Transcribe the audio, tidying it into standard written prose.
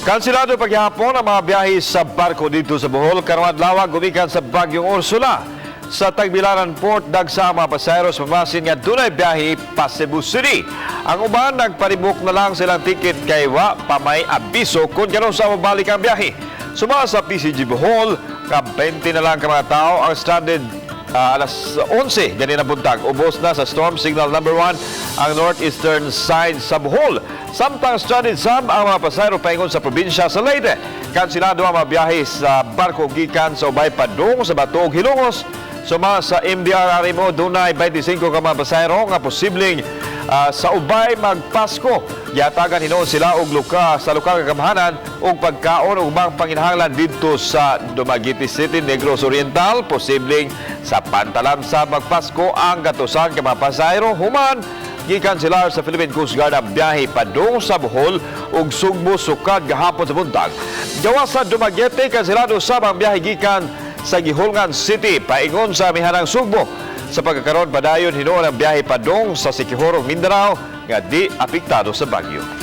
Kansilado paghihapon ang mga biyahe sa barko dito sa Bohol. Karong adlaw gumikan sa Bagyong Ursula. Sa Tagbilaran Port, dagsa ang mga pasaheros mamasin nga dunay biyahe pa Cebu City. Ang uban nagparibok na lang silang ticket kay wa pa may abiso kung gano'n sa mabalik ang biyahe. Suma sa PCG Bohol, ka 20 na lang ka mga tao ang stranded alas 11 ganina buntag. Ubos na sa storm signal number 1 ang northeastern side sa Bohol. Samtang stranded sab ang mga pasahero paingon sa probinsya sa Leyte. Kansilado ang mga biyahe sa barko gikan sa ubay padung sa Batuog, Hilongos. Suma sa MDR Arimo, dunay 25 ka mga pasahero nga posibleng sa ubay magpasko. Yatagan hinoon sila og luka sa lokal nga kamahanan og pagkaon ug ubang panginahanglan dito sa Dumaguete City, Negros Oriental. Posibleng sa pantalan sa magpasko ang gatusan ka mga pasahero. Human gikan sila sa Philippine Coast Guard ang biyahe padung sa Bohol ug Sugbo sukad gahapon sa buntag. Gawas sa Dumaguete, kansilado sab ang biyahe gikan sa Gihulngan City paingon sa amihanang Sugbo. Sa pagkakaroon padayon hinoon ang biyahe padung sa Siquijor ug Mindanao nga di apektado sa bagyo.